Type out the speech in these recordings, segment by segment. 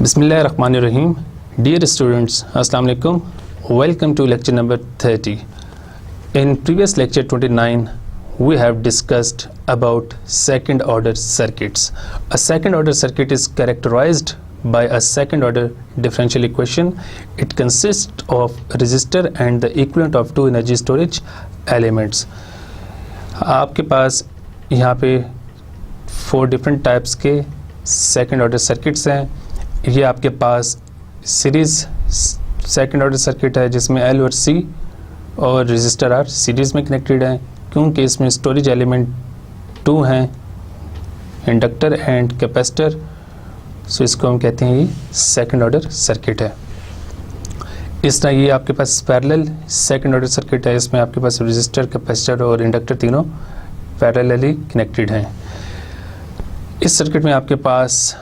Bismillahirrahmanirrahim. Dear students, Assalamu alaikum. Welcome to lecture number 30. In previous lecture 29, we have discussed about second order circuits. A second order circuit is characterized by a second order differential equation. It consists of resistor and the equivalent of two energy storage elements. आपके पास यहाँ पे 4 different types के second order circuits हैं. ये आपके पास series second order circuit है जिसमें L और C और रजिस्टर आर सीरीज में कनेक्टेड हैं. क्योंकि इसमें स्टोरेज एलिमेंट 2 हैं, इंडक्टर एंड कैपेसिटर, सो इसको हम कहते हैं ये सेकंड ऑर्डर सर्किट है. इस तरह ये आपके पास पैरेलल सेकंड ऑर्डर सर्किट है. इसमें आपके पास रजिस्टर, कैपेसिटर और इंडक्टर तीनों पैरेलली कनेक्टेड हैं. इस सर्किट में आपके पास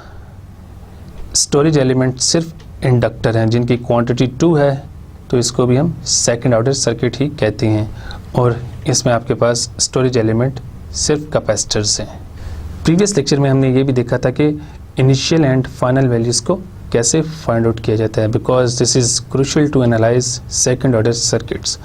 स्टोरेज एलिमेंट सिर्फ इंडक्टर हैं जिनकी क्वांटिटी 2 है, तो इसको भी हम सेकंड ऑर्डर सर्किट ही कहते हैं. और इसमें आपके पास स्टोरेज एलिमेंट सिर्फ कैपेसिटर्स हैं. प्रीवियस लेक्चर में हमने ये भी देखा था कि इनिशियल एंड फाइनल वैल्यूज़ को कैसे फाइंड आउट किया जाता है, because this is crucial to analyse second order circuits.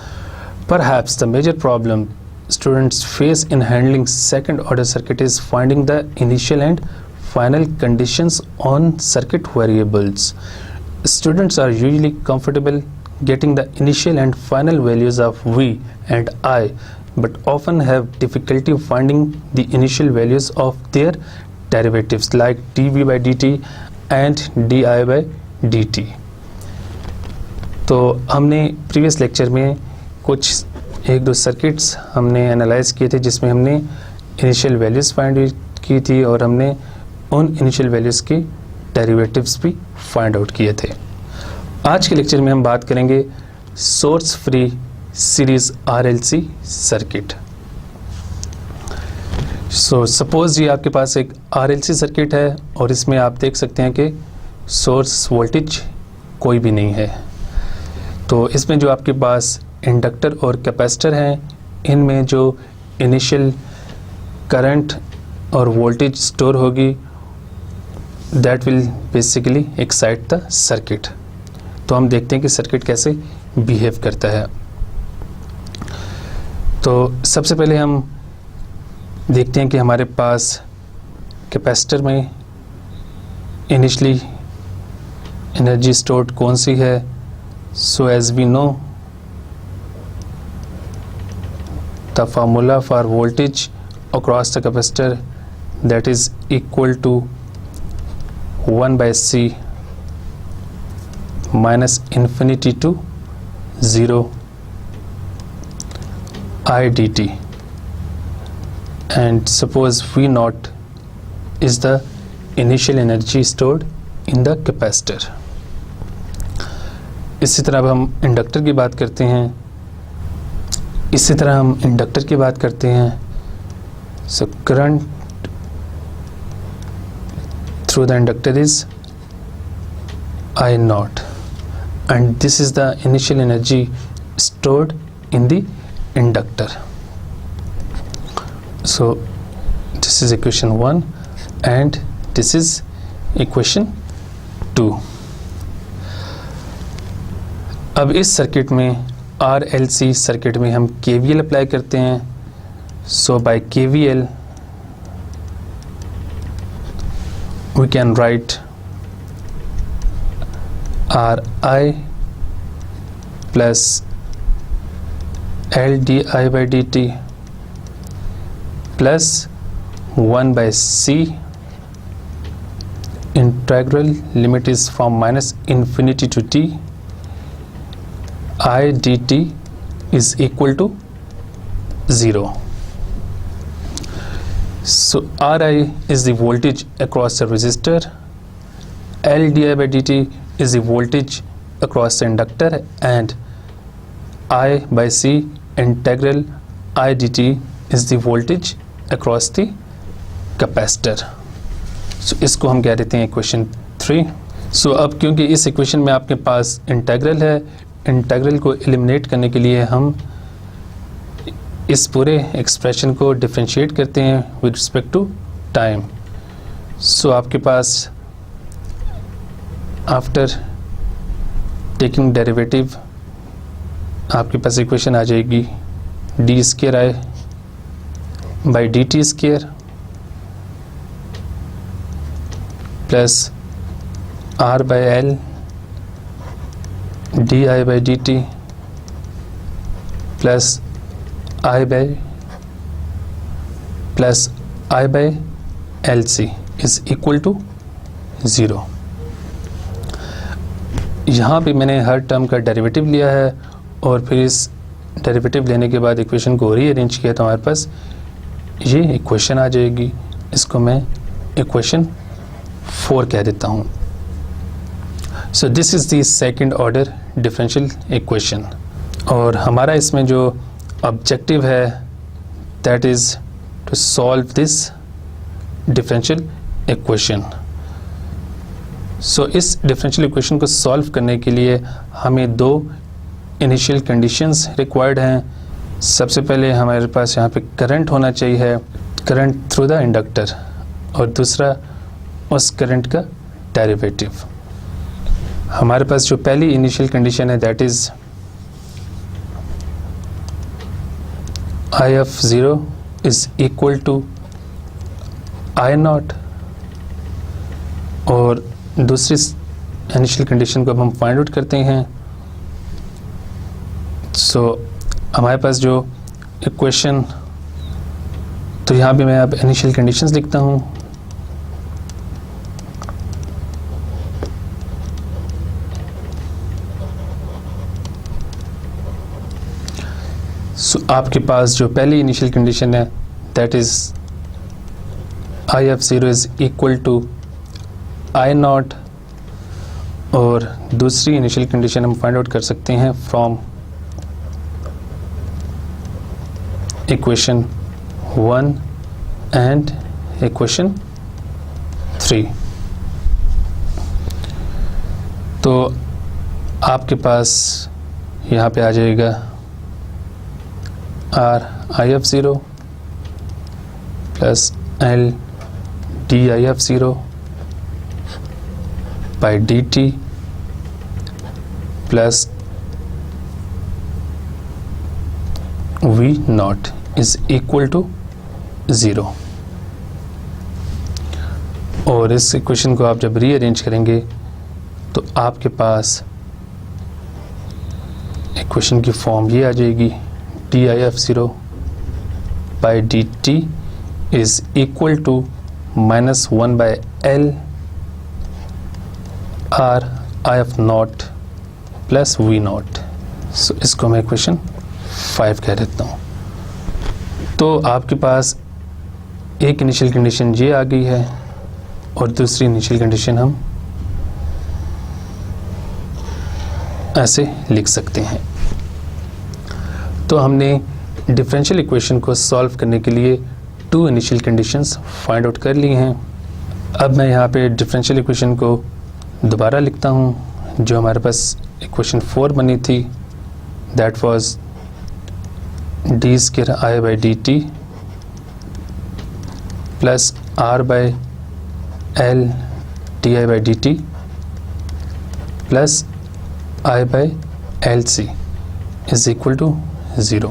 Perhaps the major problem students face in handling second order circuit is finding the initial and final conditions on circuit variables. Students are usually comfortable getting the initial and final values of V and I, but often have difficulty finding the initial values of their derivatives like dV by dt and di by dt. तो हमने previous lecture में कुछ 1-2 circuits हमने analyse किए थे जिसमें हमने initial values find की थी और हमने उन इनिशियल वैल्यूज़ के डेरिवेटिव्स भी फाइंड आउट किए थे. आज के लेक्चर में हम बात करेंगे source free series RLC circuit. So suppose ये आपके पास एक RLC सर्किट है और इसमें आप देख सकते हैं कि सोर्स वोल्टेज कोई भी नहीं है. तो इसमें जो आपके पास इंडक्टर और कैपेसिटर हैं, इनमें जो इनिशियल करंट और वोल्टेज स्टोर होगी that will basically excite the circuit. तो हम देखते हैं कि सर्किट कैसे बिहेव करता है. तो सबसे पहले हम देखते हैं कि हमारे पास कैपेसिटर में इनिशियली एनर्जी स्टोर्ड कौन सी है. So as we know the formula for voltage across the capacitor, that is equal to 1 by C minus infinity to 0 I dt, and suppose V naught is the initial energy stored in the capacitor. इसी तरह अब हम inductor की बात करते हैं. इसी तरह हम इंडक्टर की बात करते हैं. So current through the inductor is I naught and this is the initial energy stored in the inductor. So this is equation 1 and this is equation 2. अब इस सर्किट में RLC सर्किट में हम KVL अप्लाई करते हैं. So by KVL we can write RI plus LdI by dt plus 1 by C integral limit is from minus infinity to t I dt is equal to 0. So Ri is the voltage across the resistor, L di by dt is the voltage across the inductor, and I by C integral I dt is the voltage across the capacitor. So इसको हम कह देते हैं equation 3. सो अब क्योंकि इस equation में आपके पास इंटेग्रल है, इंटेग्रल को एलिमिनेट करने के लिए हम इस पूरे एक्सप्रेशन को डिफरेंशिएट करते हैं विद रिस्पेक्ट टू टाइम. सो आपके पास आफ्टर टेकिंग डेरिवेटिव आपके पास इक्वेशन आ जाएगी d square i by D t square plus are by L d I by D T plus i by L C is equal to 0। यहाँ पे मैंने हर term का derivative लिया है और फिर इस डेरिवेटिव लेने के बाद इक्वेशन को रीअरेंज किया तो हमारे पास ये इक्वेशन आ जाएगी। इसको मैं इक्वेशन 4 कह देता हूँ। So this is the second order differential equation और हमारा इसमें जो ऑब्जेक्टिव है that is to solve this differential equation. So इस डिफरेंशियल इक्वेशन को सॉल्व करने के लिए हमें 2 इनिशियल कंडीशंस रिक्वायर्ड हैं। सबसे पहले हमारे पास यहाँ पे करंट होना चाहिए, करंट थ्रू द इंडक्टर, और दूसरा उस करंट का डेरिवेटिव। हमारे पास जो पहली इनिशियल कंडीशन है that is i of 0 is equal to i not, और दूसरी इनिशियल कंडीशन को अब हम फाइंड आउट करते हैं। सो हमारे पास जो इक्वेशन, तो यहाँ भी मैं अब इनिशियल कंडीशंस लिखता हूँ। सो आपके पास जो पहली इनिशियल कंडीशन है that is i of 0 is equal to i not, और दूसरी इनिशियल कंडीशन हम फाइंड आउट कर सकते हैं फ्रॉम इक्वेशन 1 एंड इक्वेशन 3। तो आपके पास यहाँ पे आ जाएगा r I of 0 plus l d I of 0 by D T plus we not is equal to 0। और इस इक्वेशन को आप जब रीअरेंज करेंगे तो आपके पास इक्वेशन की फॉर्म ये आ जाएगी D I of 0 by D T is equal to -1 by L R I of naught plus we naught. So इसको मैं इक्वेशन 5 कह देता हूँ। तो आपके पास एक इनिशियल कंडीशन ये आ गई है और दूसरी इनिशियल कंडीशन हम ऐसे लिख सकते हैं। तो हमने डिफरेंशियल इक्वेशन को सॉल्व करने के लिए 2 इनिशियल कंडीशंस फाइंड आउट कर ली हैं। अब मैं यहाँ पे डिफरेंशियल इक्वेशन को दोबारा लिखता हूँ। जो हमारे पास इक्वेशन 4 बनी थी that was d square i by D T plus are by L d I by D T plus i by L C is equal to 0।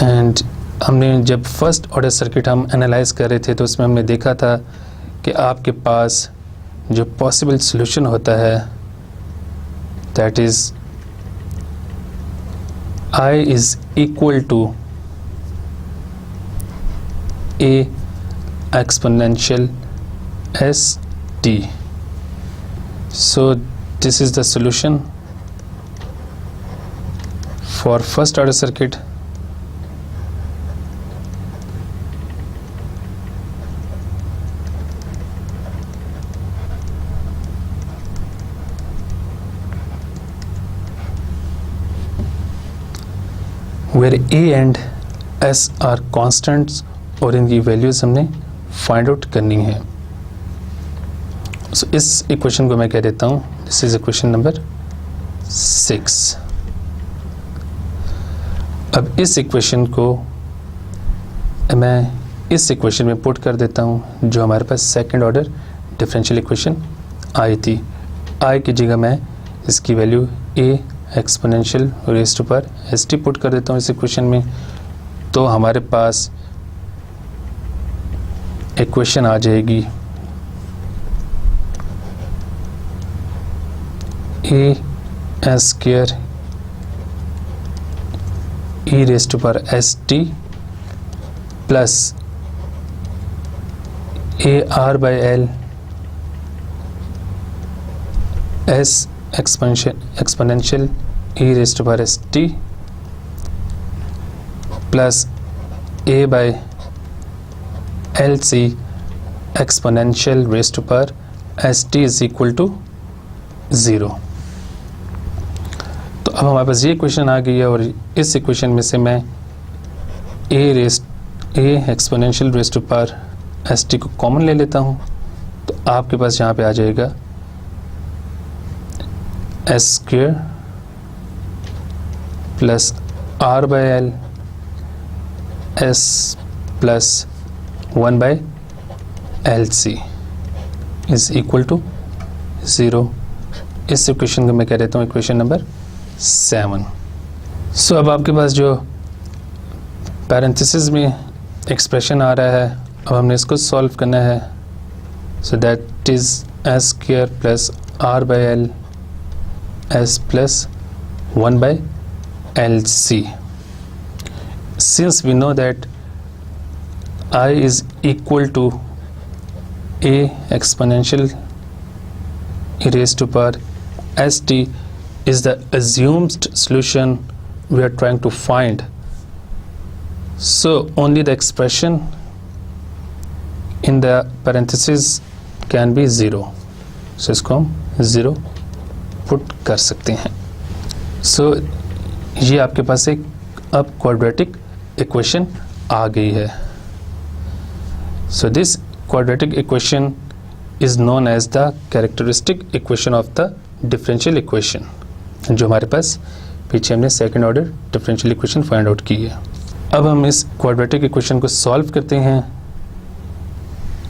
And हमने जब फर्स्ट ऑर्डर सर्किट हम एनालाइज कर रहे थे तो उसमें हमने देखा था कि आपके पास जो पॉसिबल सॉल्यूशन होता है that is I is equal to a exponential st. So this is the solution for first order circuit. where a and s are constants और इनकी वैल्यूज हमने फाइंड आउट करनी है। सो इस इक्वेशन को मैं कह देता हूँ दिस इज इक्वेशन नंबर 6। अब इस इक्वेशन को मैं इस इक्वेशन में पुट कर देता हूँ जो हमारे पास सेकंड ऑर्डर डिफरेंशियल इक्वेशन आई थी आई की जगह मैं इसकी value a exponential raise to power s t put कर देता हूँ इस इक्वेशन में, तो हमारे पास इक्वेशन आ जाएगी a s square e raise to power s t plus a r by l s exponential e raise to power s t plus a by L c exponential raise to power s t is equal to 0। तो अब हमारे पास ये equation आ गई है और इस इक्वेशन में से मैं a exponential raise to power s t को कॉमन ले लेता हूँ, तो आपके पास यहाँ पे आ जाएगा s square plus are by l s plus 1 by L C is equal to 0। इस इक्वेशन को मैं कह देता हूँ इक्वेशन नंबर 7। सो अब आपके पास जो पैरेंथेसिस में एक्सप्रेशन आ रहा है, अब हमने इसको सॉल्व करना है। So that is s square plus are by l s plus 1 by L c. Since we know that I is equal to a exponential e raised to power st is the assumed solution we are trying to find, so only the expression in the parentheses can be 0, so इसको हम 0 put कर सकते हैं। so ये आपके पास एक अब quadratic equation आ गई है। So this quadratic equation is known as the characteristic equation of the differential equation, जो हमारे पास पीछे हमने second order differential equation find out की है। अब हम इस क्वाड्रेटिक इक्वेशन को सॉल्व करते हैं।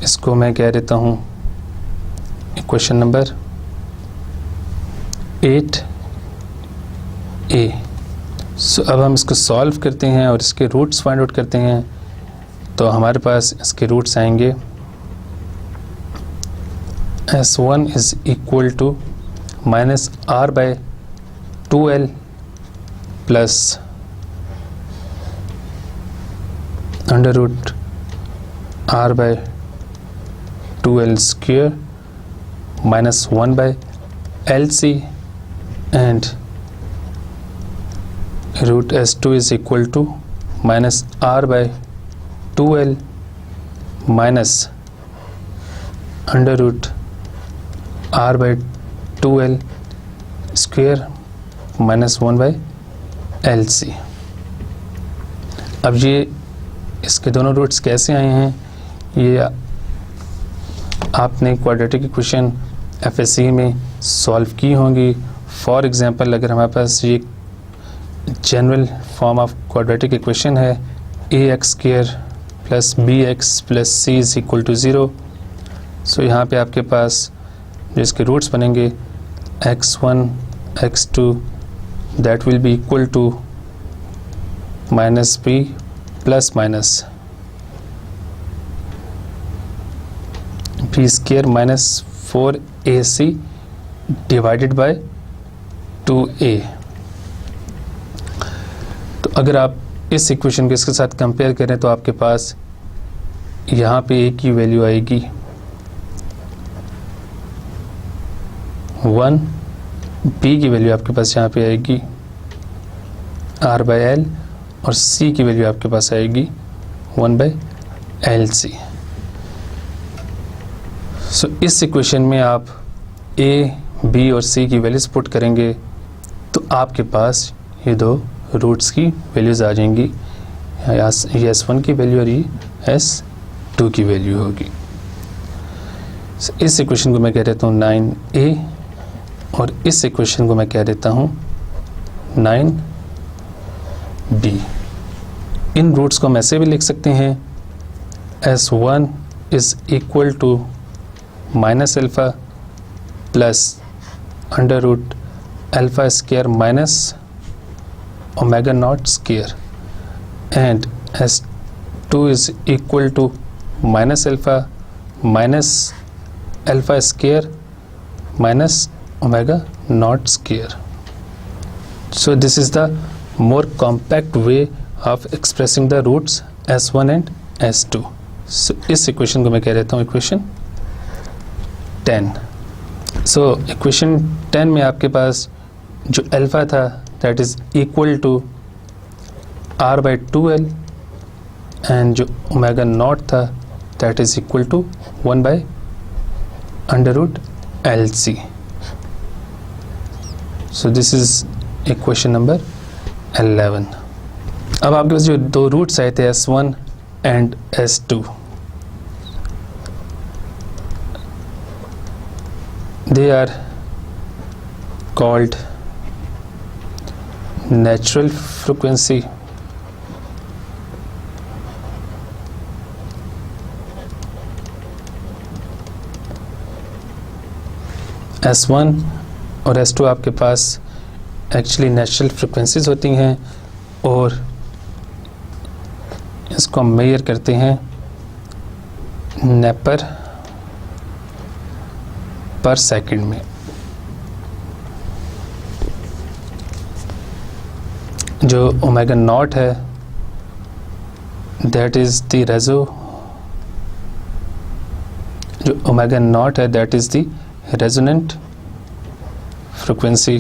इसको मैं कह देता हूँ इक्वेशन नंबर 8a। सो अब हम इसको सॉल्व करते हैं और इसके रूट्स फाइंड आउट करते हैं। तो हमारे पास इसके रूट्स आएंगे S1 is equal to minus r by 2l plus under root r by 2l square minus 1 by LC and root S2 is equal to minus R by 2L minus under root R by 2L square minus 1 by LC। अब ये इसके दोनों roots कैसे आए हैं, ये आपने quadratic equation FSE में सॉल्व की होंगी। फॉर एग्जांपल अगर हमारे पास ये general form of quadratic equation है ax स्क्वायर plus bx plus c is equal to 0, so यहाँ पे आपके पास जो इसके रूट्स बनेंगे x1 x2 that will be equal to minus b plus minus b square minus 4ac divided by 2a। तो अगर आप इस इक्वेशन को इसके साथ कंपेयर करें तो आपके पास यहाँ पे a की वैल्यू आएगी 1, b की वैल्यू आपके पास यहाँ पे आएगी r बाई एल और c की वैल्यू आपके पास आएगी 1 बाई एल सी। सो इस इक्वेशन में आप a, b और c की वैल्यूज पुट करेंगे तो आपके पास ये दो रूट्स की वैल्यूज़ आ जाएंगी, ये S1 की वैल्यू और ये S2 की वैल्यू होगी। इस इक्वेशन को मैं कह देता हूँ 9a और इस इक्वेशन को मैं कह देता हूँ 9b। इन रूट्स को हम ऐसे भी लिख सकते हैं S1 is equal to minus alpha plus under root alpha square minus omega not square and S2 is equal to minus alpha minus alpha square minus omega naught square. So this is the more compact way of expressing the roots S1 and S2. So इस equation को मैं कह देता हूँ equation 10. So equation 10 में आपके पास जो alpha था that is equal to r by 2l and जो ओमेगा नॉट था that is equal to 1 by under root LC. So this is equation number 11. अब आपके पास जो दो रूट्स आए थे S1 and S2, they are called natural frequency S1 और S2 आपके पास एक्चुअली नेचुरल फ्रिक्वेंसीज होती हैं और इसको हम मेजर करते हैं नेपर पर सेकंड में। जो ओमेगा नॉट है दैट इज़ द रेजो, जो ओमेगा नॉट है that is the resonant frequency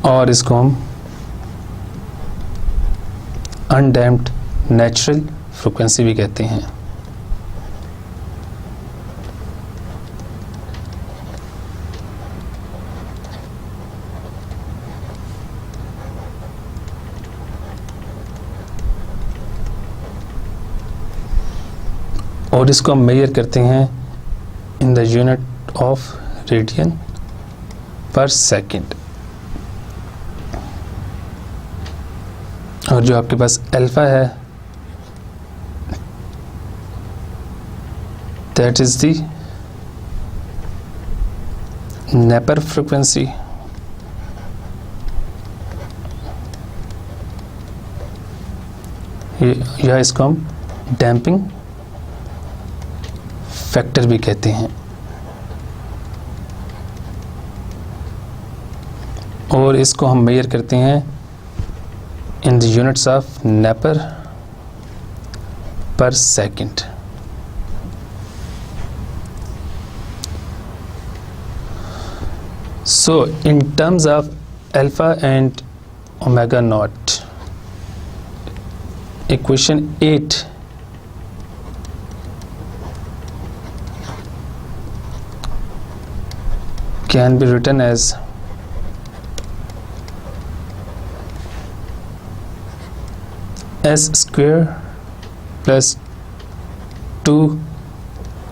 और इसको हम अनडैम्प्ड नेचुरल फ्रिक्वेंसी भी कहते हैं। और इसको हम मेजर करते हैं in the unit of radian पर सेकंड। और जो आपके पास अल्फा है दैट इज द नेपर फ्रिक्वेंसी, या इसको हम डैम्पिंग फैक्टर भी कहते हैं। और इसको हम मेजर करते हैं इन द यूनिट्स ऑफ नेपर पर second. So in terms of alpha and omega not, equation 8 can be written as S square plus 2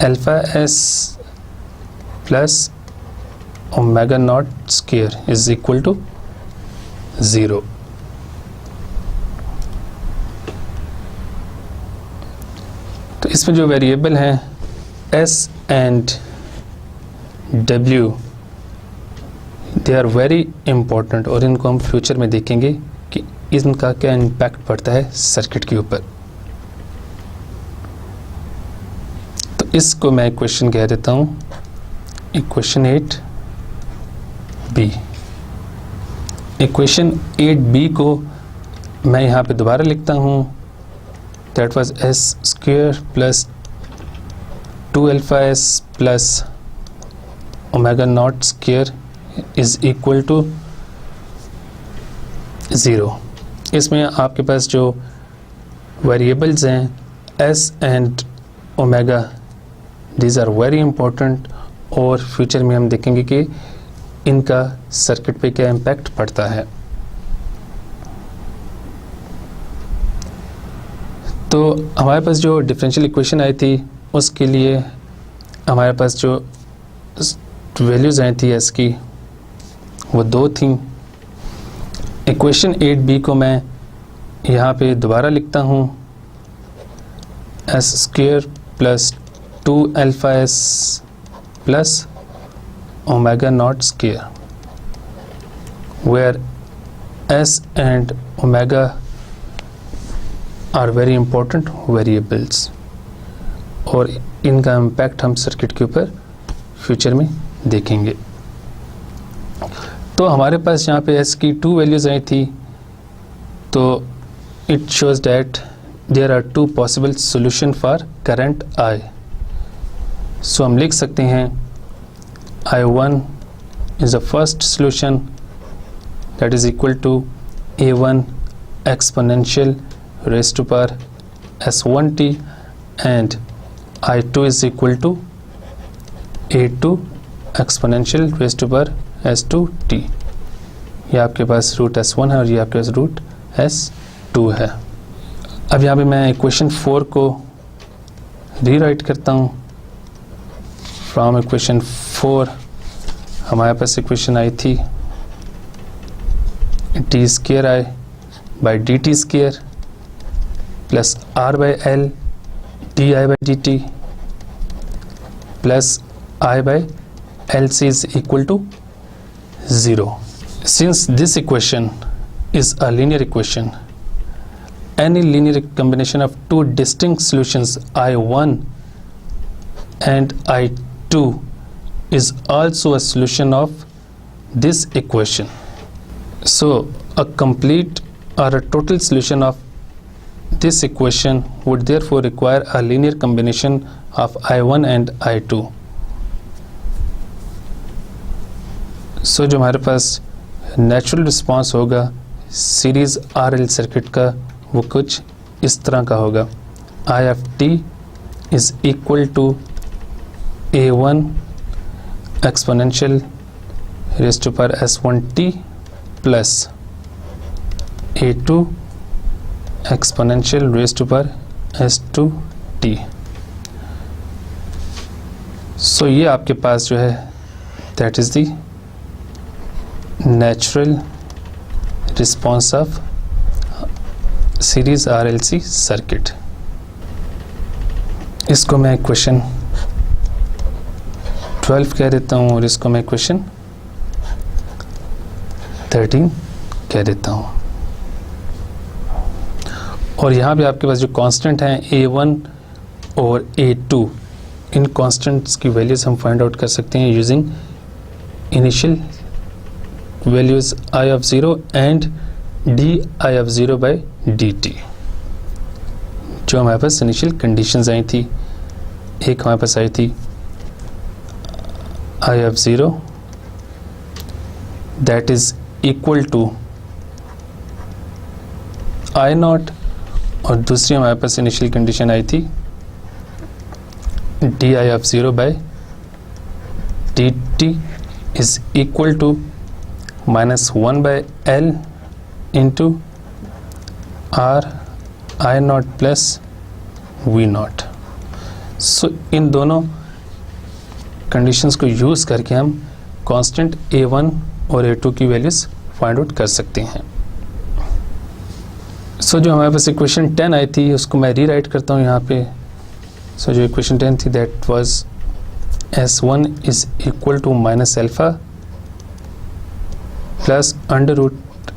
alpha S plus omega naught square is equal to 0. तो इसमें जो variable हैं S and W they are very important और इनको हम future में देखेंगे कि इनका क्या इम्पैक्ट पड़ता है सर्किट के ऊपर। तो इसको मैं इक्वेशन कह देता हूँ इक्वेशन 8b। इक्वेशन 8b को मैं यहाँ पे दोबारा लिखता हूँ that was S square plus 2 alpha S plus omega not square is equal to 0। इसमें आपके पास जो वेरिएबल्स हैं S and omega, these are very important और फ्यूचर में हम देखेंगे कि इनका सर्किट पे क्या इम्पैक्ट पड़ता है। तो हमारे पास जो डिफरेंशियल इक्वेशन आई थी उसके लिए हमारे पास जो वैल्यूज़ आई थी S की वो दो थी। इक्वेशन 8b को मैं यहाँ पे दोबारा लिखता हूँ s square plus 2 alpha s plus omega not square, where s and omega are very important variables, और इनका इम्पैक्ट हम सर्किट के ऊपर फ्यूचर में देखेंगे। तो हमारे पास यहाँ पे एस की 2 वैल्यूज़ आई थी, तो it shows that there are 2 possible solution for current I। सो हम लिख सकते हैं I1 is the first solution that is equal to A1 exponential raised to power S1t and I2 is equal to A2 exponential raised to power S2t। ये आपके पास root S1 है और ये आपके पास रूट S2 है। अब यहाँ पे मैं इक्वेशन 4 को रीराइट करता हूँ। फ्रॉम इक्वेशन 4 हमारे पास इक्वेशन आई थी t square i by D t square plus are by L d I by D T plus i by L C is equal to 0. Since this equation is a linear equation, any linear combination of 2 distinct solutions I1 and I2 is also a solution of this equation. So a complete or a total solution of this equation would therefore require a linear combination of I1 and I2. So जो हमारे पास natural response होगा series RL circuit का वो कुछ इस तरह का होगा। I of t is equal to A1 exponential raised to power S1t plus A2 exponential raised to power S2t। So ये आपके पास जो है that is the natural response of series RLC circuit. इसको मैं क्वेश्चन 12 कह देता हूँ और इसको मैं क्वेश्चन 13 कह देता हूँ। और यहाँ पे आपके पास जो कांस्टेंट हैं A1 और A2, इन कांस्टेंट्स की वैल्यूज हम फाइंड आउट कर सकते हैं using initial values I of 0 and d I of 0 by dt, जो हमारे पास इनिशियल कंडीशंस आई थी। एक हमारे पास आई थी I of 0 that is equal to I naught, और दूसरी हमारे पास इनिशियल कंडीशन आई थी d I of 0 by dt is equal to -1 by L into R I naught plus V naught। सो इन दोनों कंडीशंस को यूज़ करके हम कांस्टेंट A1 और A2 की वैल्यूज फाइंड आउट कर सकते हैं। सो जो हमारे पास इक्वेशन 10 आई थी उसको मैं रीराइट करता हूँ यहाँ पे। सो जो इक्वेशन 10 थी that was S1 is equal to minus alpha plus under root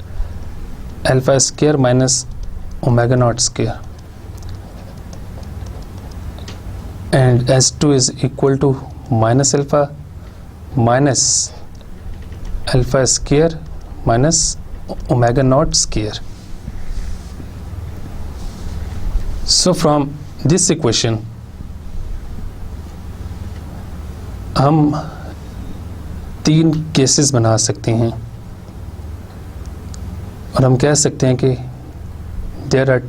alpha square minus omega not square, and S2 is equal to minus alpha minus alpha square minus omega not square. So from this equation हम 3 cases बना सकते हैं और हम कह सकते हैं कि there are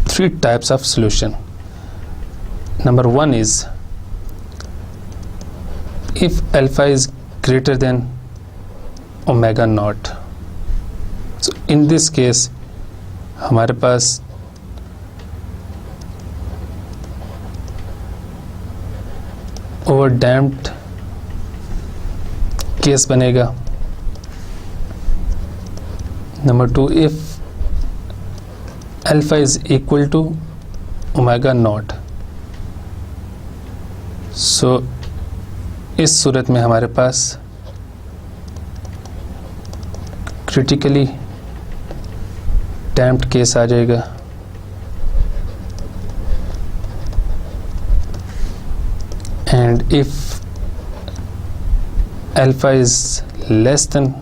3 types of solution. Number 1 is if alpha is greater than omega naught. So in this case हमारे पास ओवर डैम्प्ड केस बनेगा। Number 2, if alpha is equal to omega naught. So इस सूरत में हमारे पास क्रिटिकली डैम्प्ड केस आ जाएगा। And if alpha is less than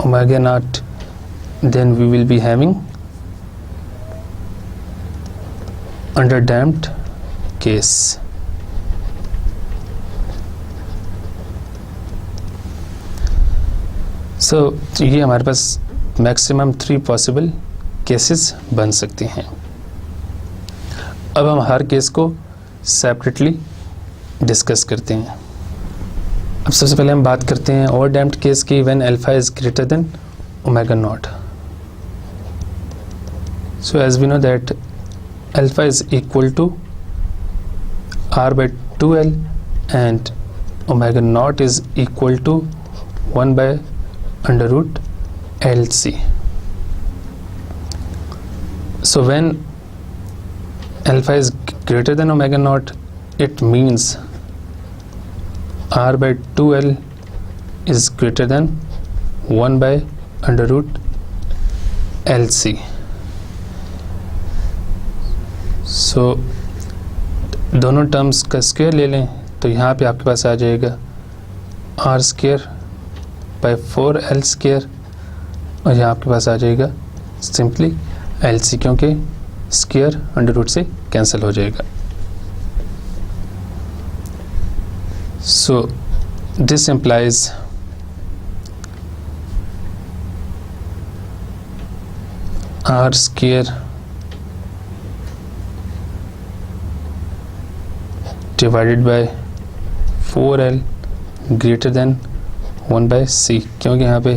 omega naught, then we will be having underdamped case. So ये हमारे पास मैक्सिमम 3 पॉसिबल केसेस बन सकते हैं। अब हम हर केस को सेपरेटली डिस्कस करते हैं। अब सबसे पहले हम बात करते हैं ओवरडैम्प्ड केस की, when alpha is greater than omega naught. So as we know that alpha is equal to r/2l and omega naught is equal to 1/√LC। So when alpha is greater than omega naught, it means r/2l is greater than 1/√LC. So दोनों terms का square ले लें तो यहाँ पे आपके पास आ जाएगा r²/4l², और यहाँ आपके पास आ जाएगा सिंपली LC, क्योंकि स्क्वायर अंडर रूट से कैंसिल हो जाएगा। So this implies r² divided by 4l greater than 1/c, क्योंकि यहाँ पे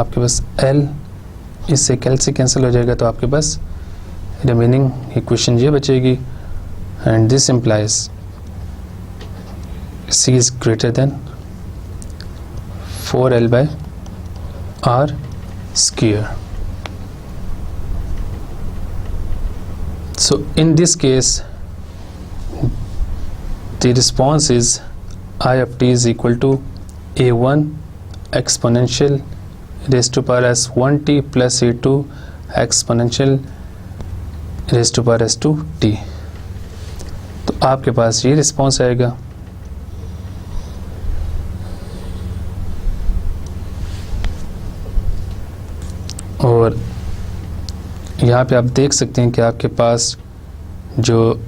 आपके पास l इससे l से कैंसिल हो जाएगा, तो आपके पास रिमेनिंग इक्वेशन ये बचेगी। And this implies C is greater than 4l/r². So in this case the response is I of t is equal to a1 exponential raised to power s1t plus a2 exponential raised to power s2t। तो आपके पास ये response आएगा। और यहाँ पे आप देख सकते हैं कि आपके पास जो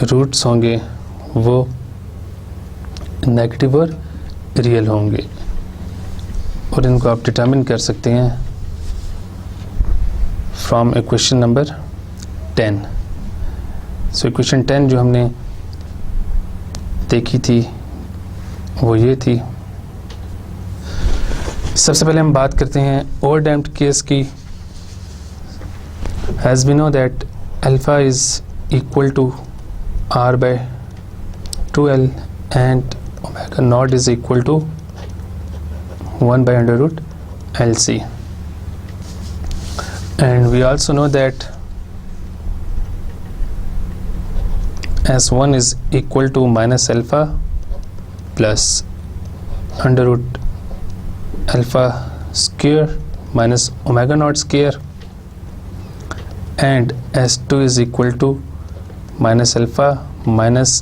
रूट्स होंगे वो नेगेटिव और रियल होंगे, और इनको आप डिटरमिन कर सकते हैं from equation number 10। So equation 10 जो हमने देखी थी वो ये थी। सबसे पहले हम बात करते हैं ओवरडैम्प्ड केस की। As we know that alpha is equal to r/2l and omega naught is equal to 1/√LC, and we also know that S1 is equal to minus alpha plus under root alpha square minus omega naught square, and S2 is equal to minus alpha minus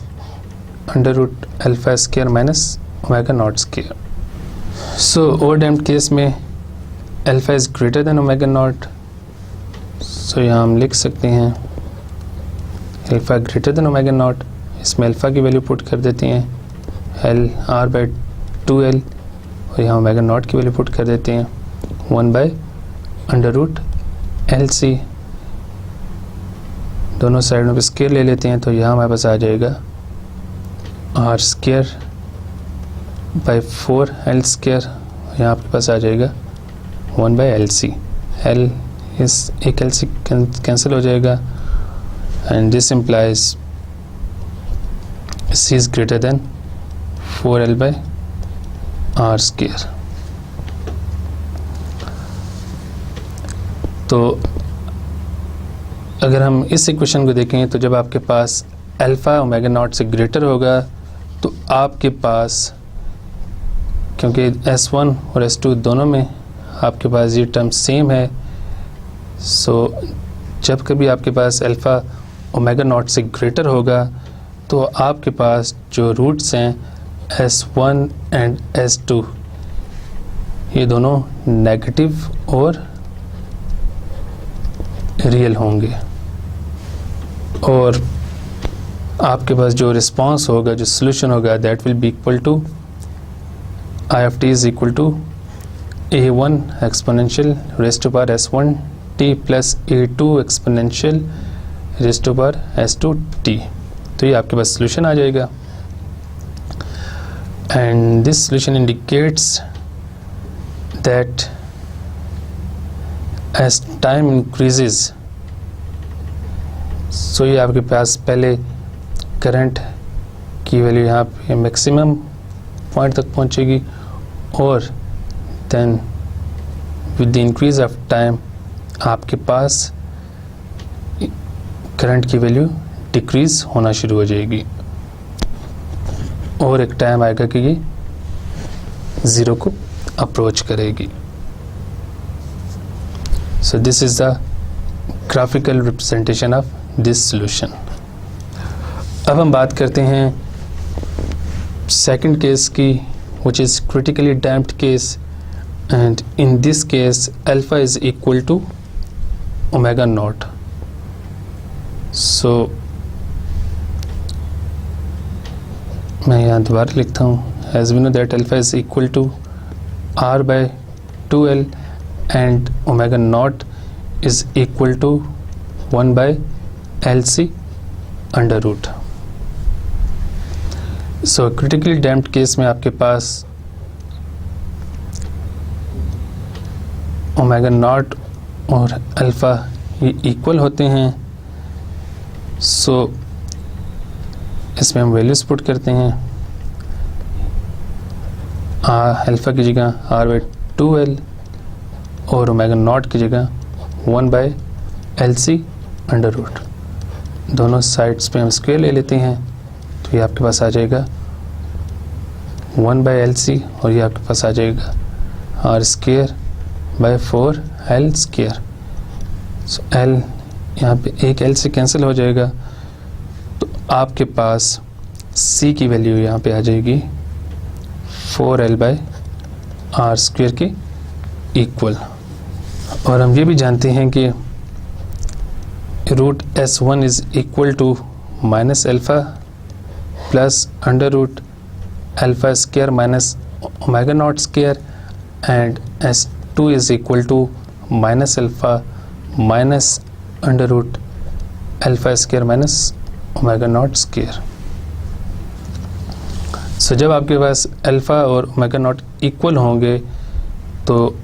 under root alpha square minus omega naught square. So overdamped case में alpha is greater than omega naught, so यहाँ हम लिख सकते हैं alpha greater than omega naught। इसमें alpha की value put कर देते हैं r/2l, और यहाँ ओमेगा नॉट की वैल्यू पुट कर देते हैं 1/√LC। दोनों साइडों पे स्क्वायर ले लेते हैं, तो यहाँ हमारे पास आ जाएगा r²/4l², यहाँ आपके पास आ जाएगा 1/LC। L इस एक L से कैंसिल हो जाएगा, and this implies C is greater then 4l/r²। तो तो अगर हम इस इक्वेशन को देखें तो जब आपके पास अल्फ़ा ओमेगा नॉट से ग्रेटर होगा तो आपके पास, क्योंकि S1 और S2 दोनों में आपके पास ये टर्म सेम है, सो जब कभी आपके पास अल्फ़ा ओमेगा नॉट से ग्रेटर होगा तो आपके पास जो रूट्स हैं S1 एंड S2 ये दोनों नेगेटिव और रियल होंगे, और आपके पास जो रिस्पांस होगा, जो सोल्यूशन होगा, that will be equal to I of t is equal to A1 exponential raise to power S1 t plus A2 exponential raise to power S2 t। तो ये आपके पास सोल्यूशन आ जाएगा, and this solution indicates that as time increases, so ये आपके पास पहले current की वैल्यू यहाँ पे मैक्सिमम पॉइंट तक पहुँचेगी, और then with the increase of time आपके पास करंट की वैल्यू डिक्रीज होना शुरू हो जाएगी, और एक टाइम आएगा कि ये ज़ीरो को अप्रोच करेगी। So this is the graphical representation of this solution. अब हम बात करते हैं second case की, which is critically damped case, and in this case alpha is equal to omega naught. So मैं यहाँ दोबारा लिखता हूँ, as we know that alpha is equal to r by 2l and omega naught is equal to 1 by LC under root. So critically damped case में आपके पास omega not और alpha ये इक्वल होते हैं, सो इसमें हम वैल्यूज पुट करते हैं। अल्फ़ा की जगह r by 2l और ओमेगा नॉट की जगह 1 बाय LC अंडर रूट। दोनों साइड्स पे हम स्क्वायर ले लेते हैं, तो ये आपके पास आ जाएगा 1 बाय LC, और ये आपके पास आ जाएगा r square by 4l square. So l यहाँ पे एक l से कैंसिल हो जाएगा, तो आपके पास c की वैल्यू यहाँ पे आ जाएगी 4l बाय r स्क्वायर के इक्वल। और हम ये भी जानते हैं कि root S1 is equal to minus alpha plus under root alpha square minus omega not square, and S2 is equal to minus alpha minus under root alpha square minus omega not square. So जब आपके पास alpha और omega naught equal होंगे तो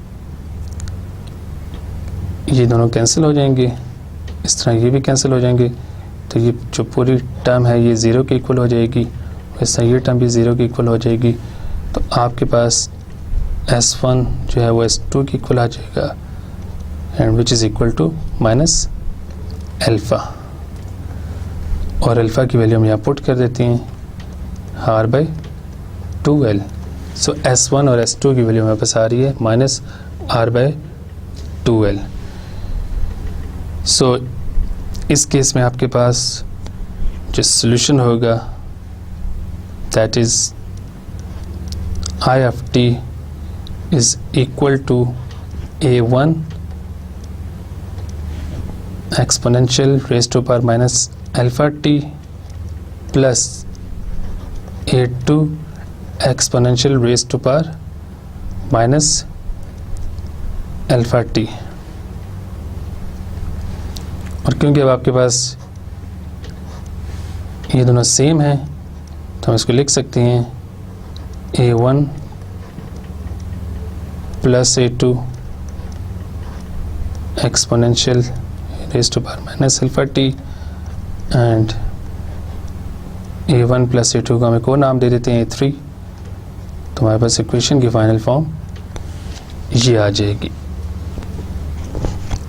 ये दोनों cancel हो जाएंगे, इस तरह ये भी कैंसिल हो जाएंगे, तो ये जो पूरी टर्म है ये ज़ीरो के इक्वल हो जाएगी, इस तरह ये टर्म भी ज़ीरो के इक्वल हो जाएगी। तो आपके पास S1 जो है वो S2 के इक्वल आ जाएगा, and which is equal to minus alpha, और अल्फ़ा की वैल्यू हम यहाँ पुट कर देते हैं r by 2l। So S1 और S2 की वैल्यू हमारे पास आ रही है माइनस r बाई 2l। सो इस केस में आपके पास जो सॉल्यूशन होगा that is I of t is equal to A1 exponential raised to power minus alpha t plus A2 exponential raised to power minus alpha t। और क्योंकि अब आपके पास ये दोनों सेम हैं तो हम इसको लिख सकते हैं A1 plus A2 exponential raise to power minus alpha t, and A1 plus A2 को हम एक और नाम दे देते हैं A3। तो हमारे पास इक्वेशन की फाइनल फॉर्म ये आ जाएगी।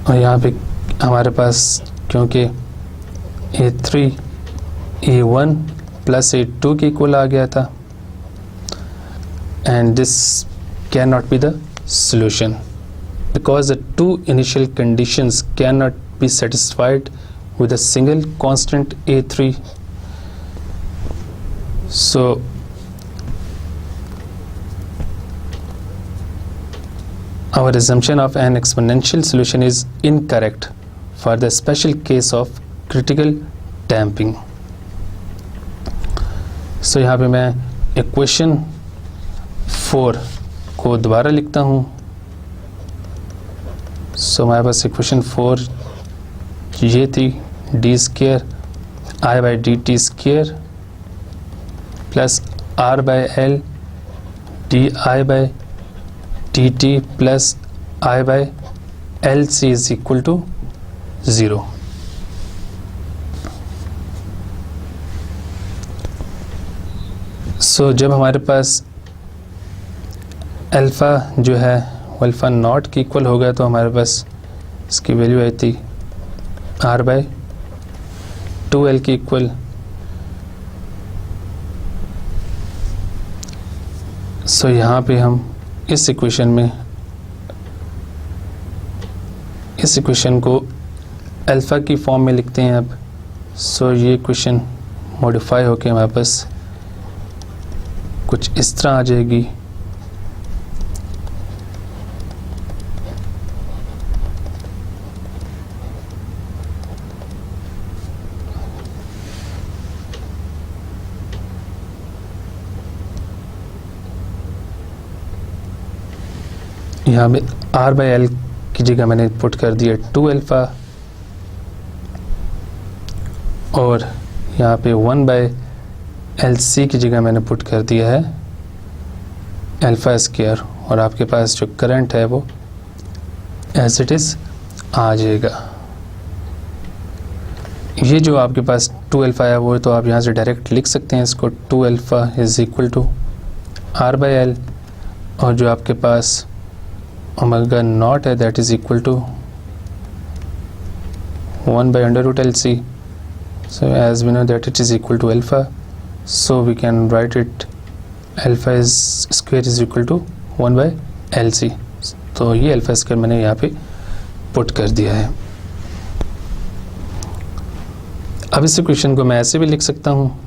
और यहाँ पे हमारे पास क्योंकि A3 A1 प्लस A2 के इक्वल आ गया था, and this cannot be the solution because the two initial conditions cannot be satisfied with a single constant A3. So our assumption of an exponential solution is incorrect for the special case of critical damping. So यहाँ पे मैं equation 4 को दोबारा लिखता हूँ. सो हमारे पास equation 4 ये थी d square i by D t square plus are by L d I by D T plus i by L C is equal to 0. So जब हमारे पास अल्फ़ा जो है वो अल्फ़ा नॉट के इक्वल हो गया तो हमारे पास इसकी वैल्यू आई थी आर बाई 2l के इक्वल. सो यहाँ पे हम इस इक्वेशन को अल्फ़ा की फॉर्म में लिखते हैं अब. सो ये इक्वेशन मॉडिफाई होके हमारे पास कुछ इस तरह आ जाएगी. यहाँ पे आर बाई एल की जगह मैंने पुट कर दिया 2 अल्फ़ा और यहाँ पे 1 बाई एल सी की जगह मैंने पुट कर दिया है अल्फ़ा स्क्वायर. और आपके पास जो करंट है वो एज इट इज़ आ जाएगा. ये जो आपके पास 2 अल्फ़ा है वो तो आप यहाँ से डायरेक्ट लिख सकते हैं इसको 2 alpha is equal to R by L और जो आपके पास ओमेगा नॉट है that is equal to 1 by under root LC. So as we know that it is equal to alpha, so we can write it alpha is square is equal to 1 by LC. तो ये alpha square मैंने यहाँ पे put कर दिया है. अब इस इक्वेशन को मैं ऐसे भी लिख सकता हूँ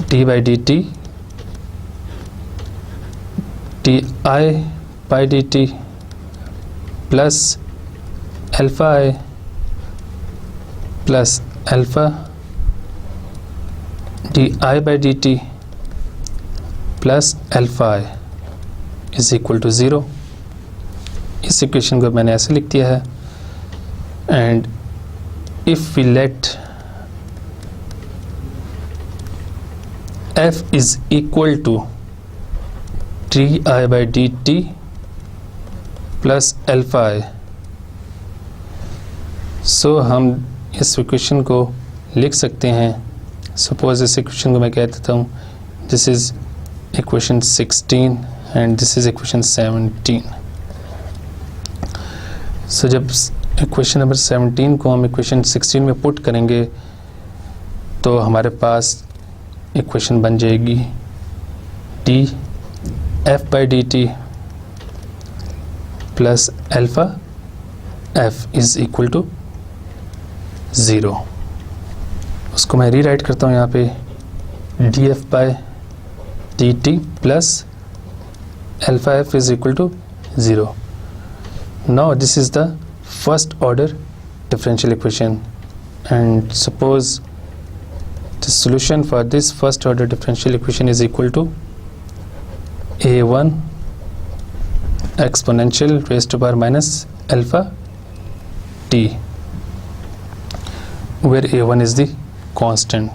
d by dt di by dt plus alpha i plus alpha d I by D T plus alpha i is equal to 0. इस इक्वेशन को मैंने ऐसे लिख दिया है. And if we let f is equal to d I by D T plus alpha i, सो हम इस equation को लिख सकते हैं. सपोज इस इक्वेशन को मैं कह देता हूँ this is equation 16 and this is equation 17. सो जब इक्वेशन नंबर 17 को हम इक्वेशन 16 में पुट करेंगे तो हमारे पास इक्वेशन बन जाएगी d f by D T plus alpha f is equal to 0. उसको मैं रीराइट करता हूँ यहाँ पे d f by D T plus alpha f is equal to 0. Now this is the first order differential equation and suppose the solution for this first order differential equation is equal to a1 exponential raised to power minus alpha t, where a1 is the constant.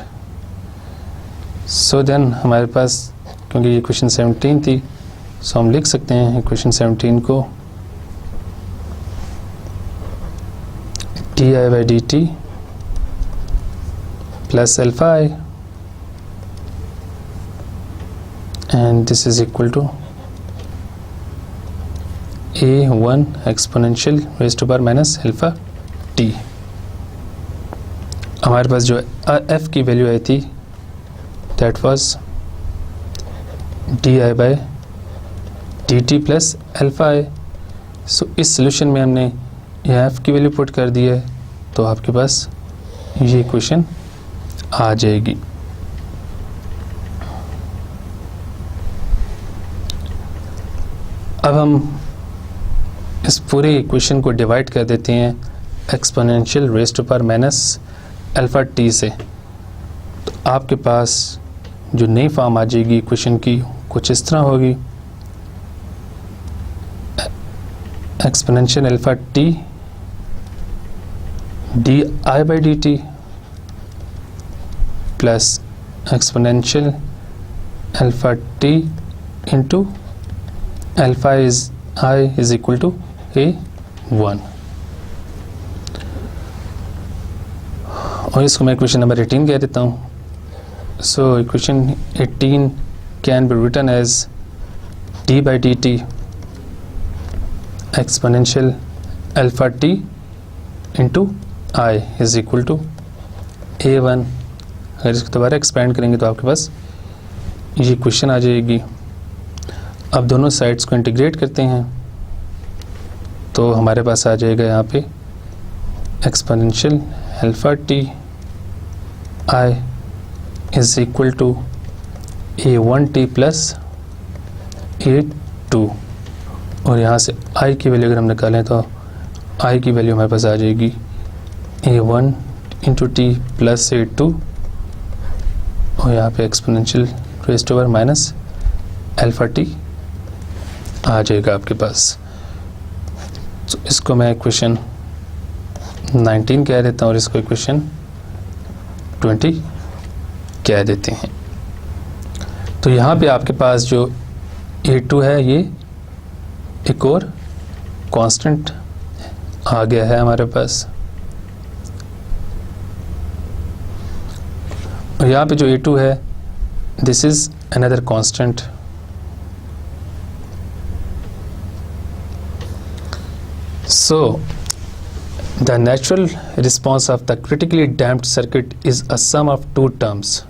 So then हमारे पास क्योंकि ये equation 17 थी सो हम लिख सकते हैं equation 17 को D I by D T plus alpha i and this is equal to a1 exponential raise to power minus alpha T. हमारे पास जो f की वैल्यू आई थी that was di by dt plus alpha I. So इस solution में हमने ये f की वैल्यू पुट कर दी है, तो आपके पास ये इक्वेशन आ जाएगी। अब हम इस पूरे इक्वेशन को डिवाइड कर देते हैं exponential raise to power minus alpha t से। तो आपके पास जो नई फॉर्म आ जाएगी इक्वेशन की कुछ इस तरह होगी, exponential alpha t d I by D T plus exponential alpha t into alpha is i is equal to a1। और इसको मैं इक्वेशन नंबर 18 कह देता हूँ। So equation 18 can be written as d by D t exponential alpha t into i is equal to a1। अगर इसको दोबारा expand करेंगे तो आपके पास ये इक्वेशन आ जाएगी। अब दोनों साइड्स को इंटीग्रेट करते हैं तो हमारे पास आ जाएगा यहाँ पे exponential alpha t i is equal to a1t plus a2। और यहाँ से i की वैल्यू अगर हम निकालें तो i की वैल्यू हमारे पास आ जाएगी a1 into T plus a2 और यहाँ पे exponential raise to power minus alpha T आ जाएगा आपके पास। तो इसको मैं इक्वेशन 19 कह देता हूँ और इसको इक्वेशन 20 कह देते हैं। तो यहाँ पे आपके पास जो a2 है ये एक और कांस्टेंट आ गया है हमारे पास। और यहाँ पे जो a2 है this is another constant. So, the natural response of the critically damped circuit is a sum of two terms,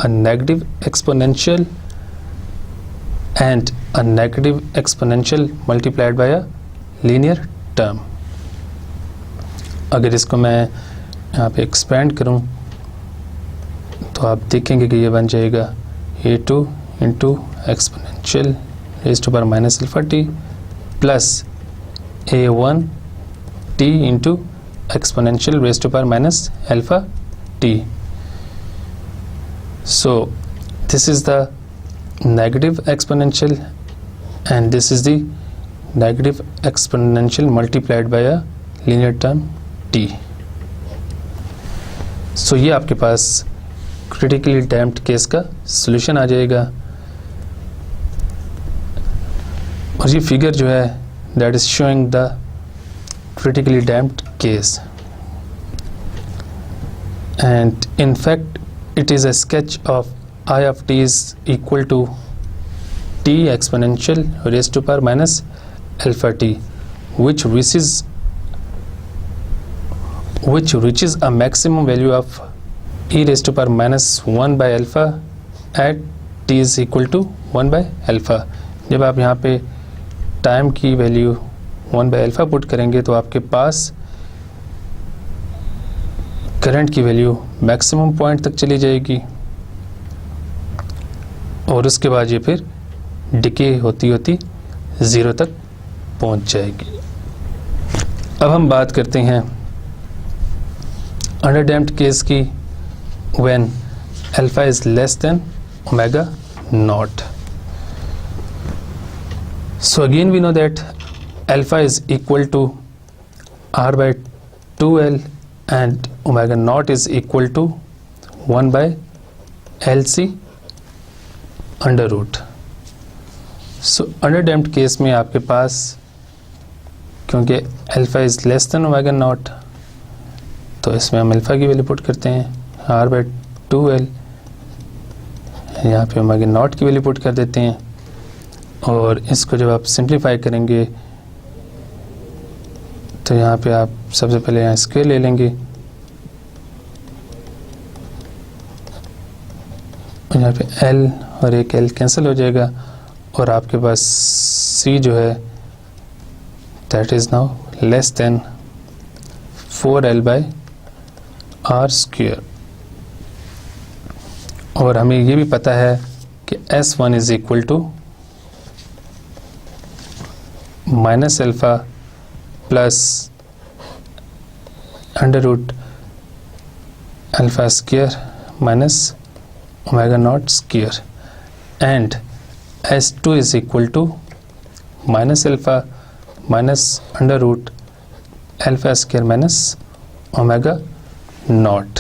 a negative exponential and a negative exponential multiplied by a linear term। अगर इसको मैं यहाँ पे expand करूँ तो आप देखेंगे कि ये बन जाएगा a2 into exponential raise to power minus alpha t plus a1 t into exponential raised to power minus alpha t। So this is the negative exponential and this is the negative exponential multiplied by a linear term t। So ये आपके पास critically damped case का solution आ जाएगा। और ये figure जो है that is showing the critically damped case, and in fact it is a sketch of I of t is equal to t exponential raised to power minus alpha t which reaches a maximum value of e raised to power minus 1 by alpha at t is equal to 1 by alpha। जब आप यहाँ पे time की value 1 by alpha put करेंगे तो आपके पास current की वैल्यू मैक्सिमम पॉइंट तक चली जाएगी और उसके बाद ये फिर डिके होती होती ज़ीरो तक पहुंच जाएगी। अब हम बात करते हैं अंडरडैम्प्ड केस की, when alpha is less than omega not. So again we know that alpha is equal to r by 2l and omega naught is equal to 1 by LC under root। So underdamped case में आपके पास क्योंकि alpha is less than omega naught तो इसमें हम alpha की value put करते हैं r by 2l, यहाँ पे omega naught की वैल्यू पुट कर देते हैं और इसको जब आप सिंप्लीफाई करेंगे तो यहाँ पे आप सबसे पहले यहाँ स्क्वायर ले लेंगे, यहाँ पे L और एक L कैंसिल हो जाएगा और आपके पास C जो है that is now less than 4L/r²। और हमें ये भी पता है कि S1 is equal to minus alpha plus under root alpha square minus omega not square and S2 is equal to minus alpha minus under root alpha square minus omega naught.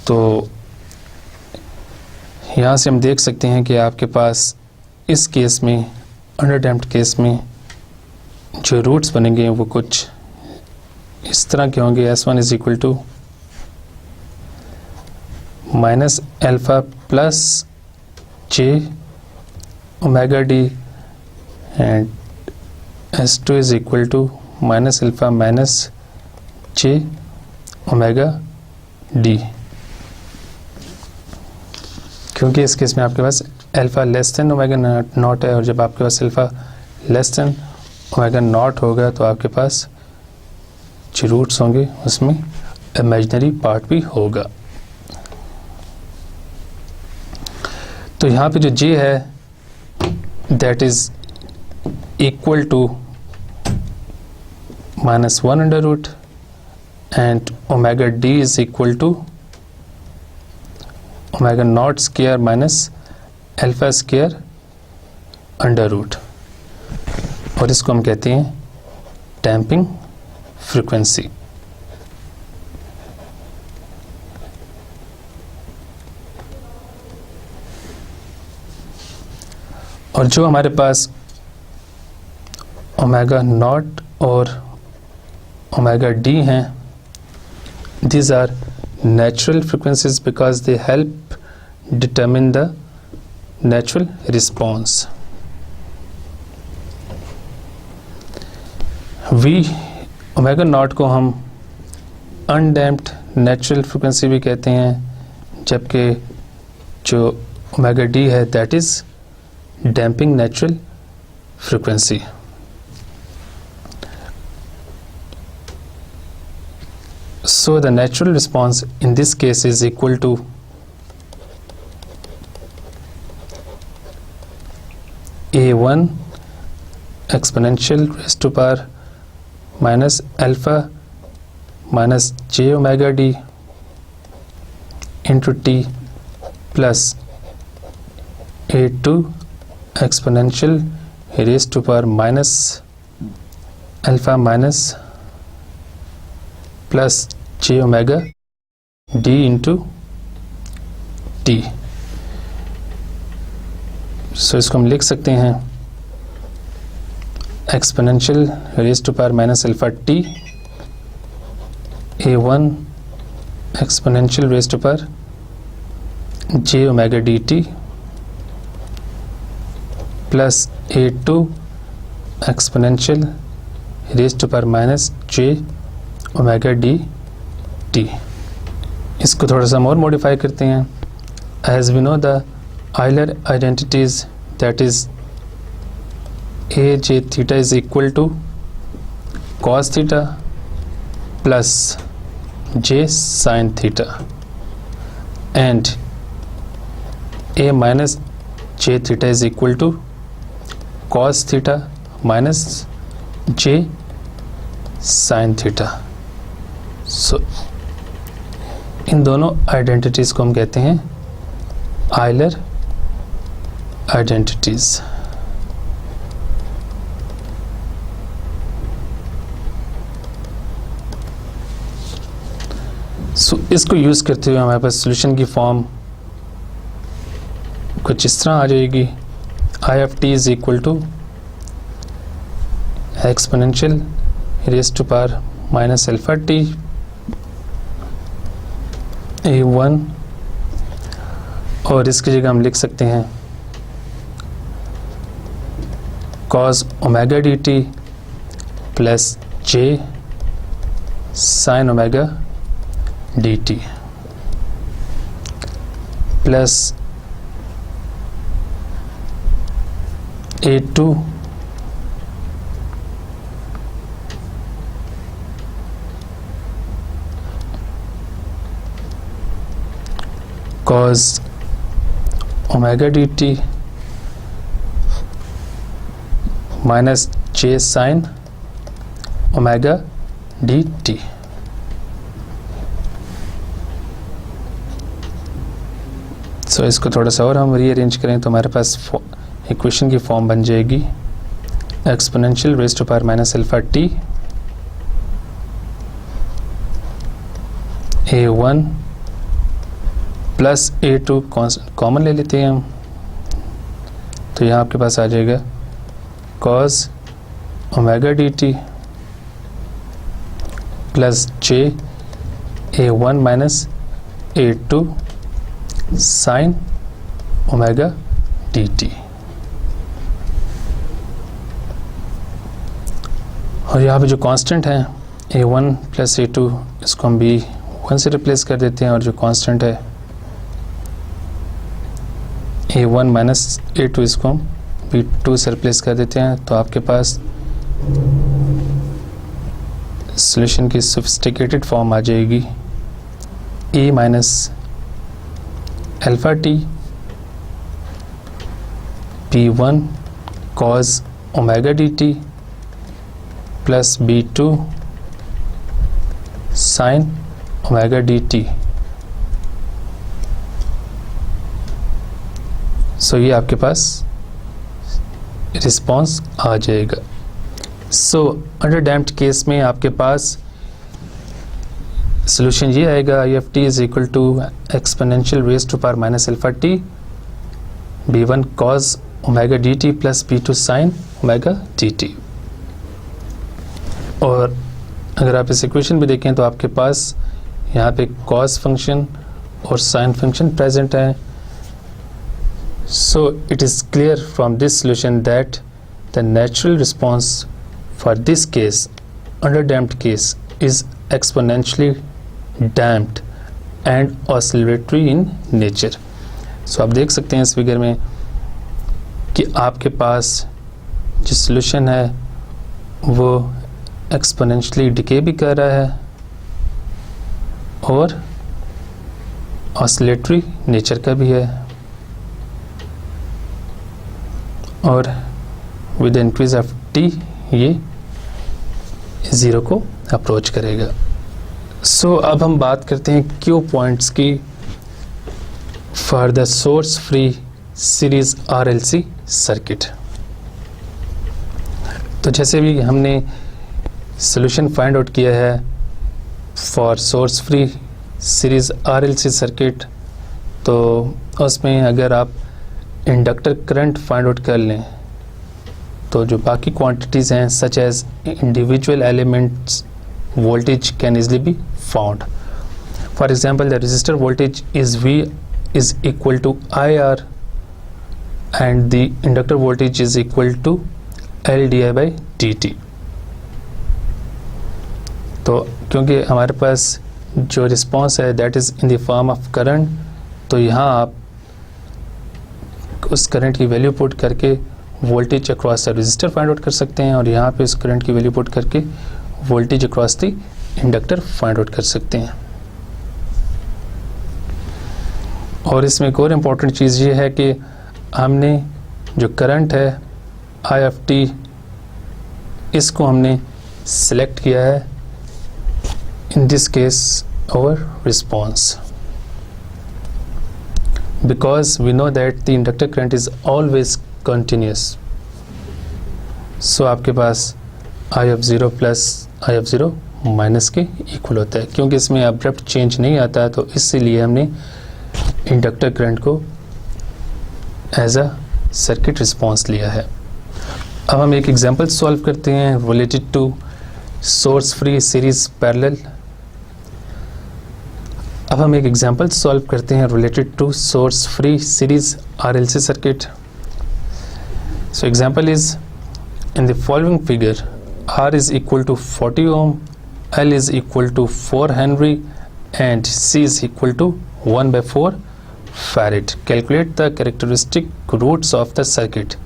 तो यहाँ से हम देख सकते हैं कि आपके पास इस केस में, अंडरडैम्प्ड केस में, जो रूट्स बनेंगे वो कुछ इस तरह के होंगे। S1 is equal to minus alpha plus J omega D and S2 is equal to minus alpha minus J omega D, क्योंकि इस केस में आपके पास alpha less than omega naught है और जब आपके पास alpha less than omega naught होगा तो आपके पास जो रूट्स होंगे उसमें इमेजिनरी पार्ट भी होगा। तो यहाँ पे जो J है that is equal to -1 under root and omega D is equal to omega not square minus alpha square under root, और इसको हम कहते हैं डैम्पिंग फ्रीक्वेंसी। और जो हमारे पास ओमेगा नॉट और ओमेगा डी हैं, these are natural frequencies because they help determine the natural response. Omega naught को हम अनडैम्प्ड नेचुरल फ्रिक्वेंसी भी कहते हैं, जबकि जो ओमेगा डी है that is damping natural frequency. So the natural response in this case is equal to A1 exponential raised to power minus alpha minus j omega d into t plus A2 exponential raised to power minus alpha minus plus j omega d into t। So इसको हम लिख सकते हैं exponential raise to power minus alpha t A1 exponential raise to power j omega d T plus A2 exponential raise to power minus j omega d t. इसको थोड़ा सा और modify करते हैं। As we know the Euler identities, that is a j theta is equal to cos theta plus j sin theta and a minus j theta is equal to cos theta minus j sin theta। सो इन दोनों identities को हम कहते हैं Euler identities. सो इसको use करते हुए हमारे पास solution की फॉर्म कुछ इस तरह आ जाएगी। I of t is equal to exponential raise to power minus alpha t A1, और इसकी जगह हम लिख सकते हैं cos omega d T plus j sin omega dt plus a2 cos omega dt minus j sin omega dt। So इसको थोड़ा सा और हम रीअरेंज करें तो हमारे पास इक्वेशन की फॉर्म बन जाएगी exponential raise to power minus alpha t a1 plus a2 common ले लेते हैं हम, तो यहाँ आपके पास आ जाएगा cos omega dt plus j a1 minus a2 sin omega dt। और यहाँ पे जो कांस्टेंट है a1 प्लस a2 इसको हम b1 से रिप्लेस कर देते हैं, और जो कांस्टेंट है a1 माइनस a2 इसको हम b2 से रिप्लेस कर देते हैं। तो आपके पास सॉल्यूशन की सोफिस्टिकेटेड फॉर्म आ जाएगी a minus alpha t b1 cos omega dt plus b2 sin omega dt। सो ये आपके पास रिस्पॉन्स आ जाएगा। सो अंडर डैम्प्ड केस में आपके पास सॉल्यूशन ये आएगा IFT is equal to exponential raise to power minus alpha t b1 cos omega dt plus b2 sin omega dt। और अगर आप इस इक्वेशन में देखें तो आपके पास यहाँ पे cos फंक्शन और sin फंक्शन प्रेजेंट है। So it is clear from this solution that the natural response for this case, under damped case, is exponentially damped and oscillatory in nature. So आप देख सकते हैं इस फिगर में कि आपके पास जो solution है वो exponentially decay भी कर रहा है और oscillatory nature का भी है, और विद इंक्रीज ऑफ t ये ज़ीरो को अप्रोच करेगा। सो अब हम बात करते हैं क्यू पॉइंट्स की for the source free series RLC circuit. तो जैसे भी हमने सॉल्यूशन फाइंड आउट किया है for source free series RLC circuit, तो उसमें अगर आप इंडक्टर करंट फाइंड आउट कर लें तो जो बाकी क्वांटिटीज़ हैं such as individual elements voltage can easily be found. For example the resistor voltage is V is equal to IR and the inductor voltage is equal to LdI by dt। तो क्योंकि हमारे पास जो response है that is in the form of current, तो यहाँ आप उस करंट की वैल्यू पुट करके voltage across the resistor find out कर सकते हैं, और यहाँ पे उस करंट की वैल्यू पुट करके voltage across the inductor find out कर सकते हैं। और इसमें एक और इम्पॉर्टेंट चीज़ ये है कि हमने जो करंट है IFT इसको हमने सेलेक्ट किया है इन this case over response, because we know that the inductor current is always continuous। so आपके पास I of 0 plus I of 0 minus के इक्वल होता है, क्योंकि इसमें अब्रप्ट चेंज नहीं आता है, तो इसीलिए हमने इंडक्टर करंट को एज अ सर्किट रिस्पॉन्स लिया है। अब हम एक एग्जांपल सॉल्व करते हैं related to source free series parallel. अब हम एक एग्जांपल सॉल्व करते हैं related to source free series RLC circuit. So example is in the following figure R is equal to 40 ohm, L is equal to 4 Henry, and C is equal to 1 by 4 Farad. Calculate the characteristic roots of the circuit.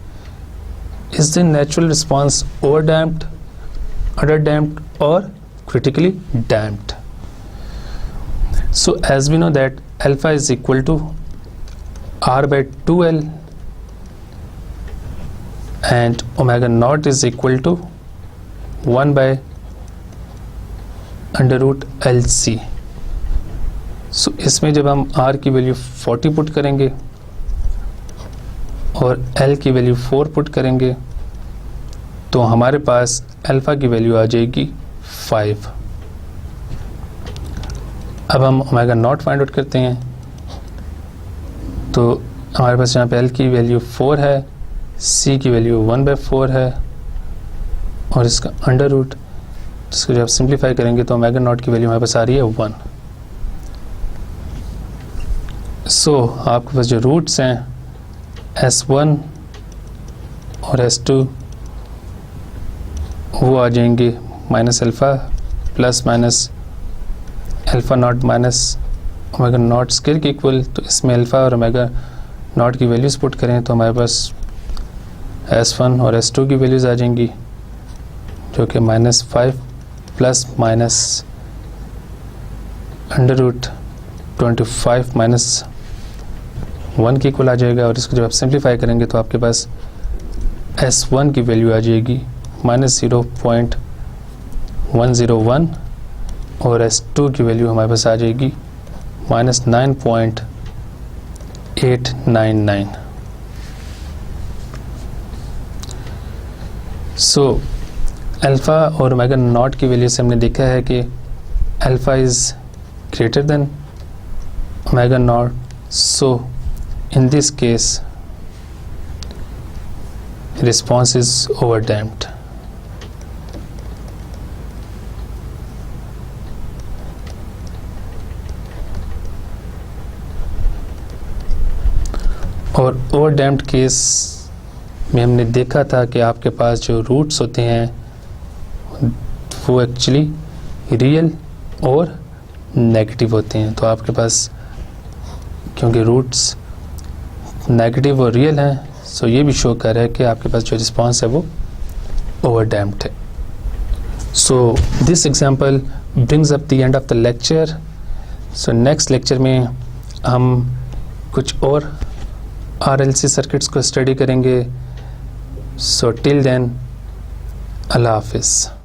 Is the natural response overdamped, underdamped, or critically damped? So as we know that alpha is equal to R by 2L and omega naught is equal to 1 by under root LC. So इसमें जब हम R की value 40 put करेंगे और L की value 4 put करेंगे तो हमारे पास अल्फ़ा की वैल्यू आ जाएगी 5. अब हम ओमेगा नॉट फाइंड आउट करते हैं तो हमारे पास यहाँ पे L की वैल्यू 4 है, C की वैल्यू 1 by 4 है और इसका अंडर रूट, जिसको जब सिंप्लीफाई करेंगे तो ओमेगा नॉट की वैल्यू हमारे पास आ रही है 1. सो आपके पास जो रूट्स हैं S1 और S2 वो आ जाएंगे minus alpha plus minus alpha not minus omega not square के इक्वल. तो इसमें अल्फ़ा और ओमेगा नॉट की वैल्यूज़ पुट करें तो हमारे पास S1 और S2 की वैल्यूज़ आ जाएंगी जो कि -5 प्लस माइनस अंडर रूट 25 माइनस 1 के इक्वल आ जाएगा. और इसको जब आप सिंप्लीफाई करेंगे तो आपके पास S1 की वैल्यू आ जाएगी -0.101 और S2 की वैल्यू हमारे पास आ जाएगी -9.899. सो अल्फ़ा और ओमेगा नॉट की वैल्यू से हमने देखा है कि alpha is greater than omega naught. So in this case response is overdamped. और ओवरडैम्प्ड केस में हमने देखा था कि आपके पास जो रूट्स होते हैं वो एक्चुअली रियल और नेगेटिव होते हैं. तो आपके पास क्योंकि रूट्स नेगेटिव और रियल हैं सो ये भी शो कर रहा है कि आपके पास जो रिस्पॉन्स है वो ओवरडैम्प्ड है. So this example brings up the end of the lecture. So next lecture में हम कुछ और RLC सर्किट्स को स्टडी करेंगे. सो टिल देन अल्लाह हाफिज़.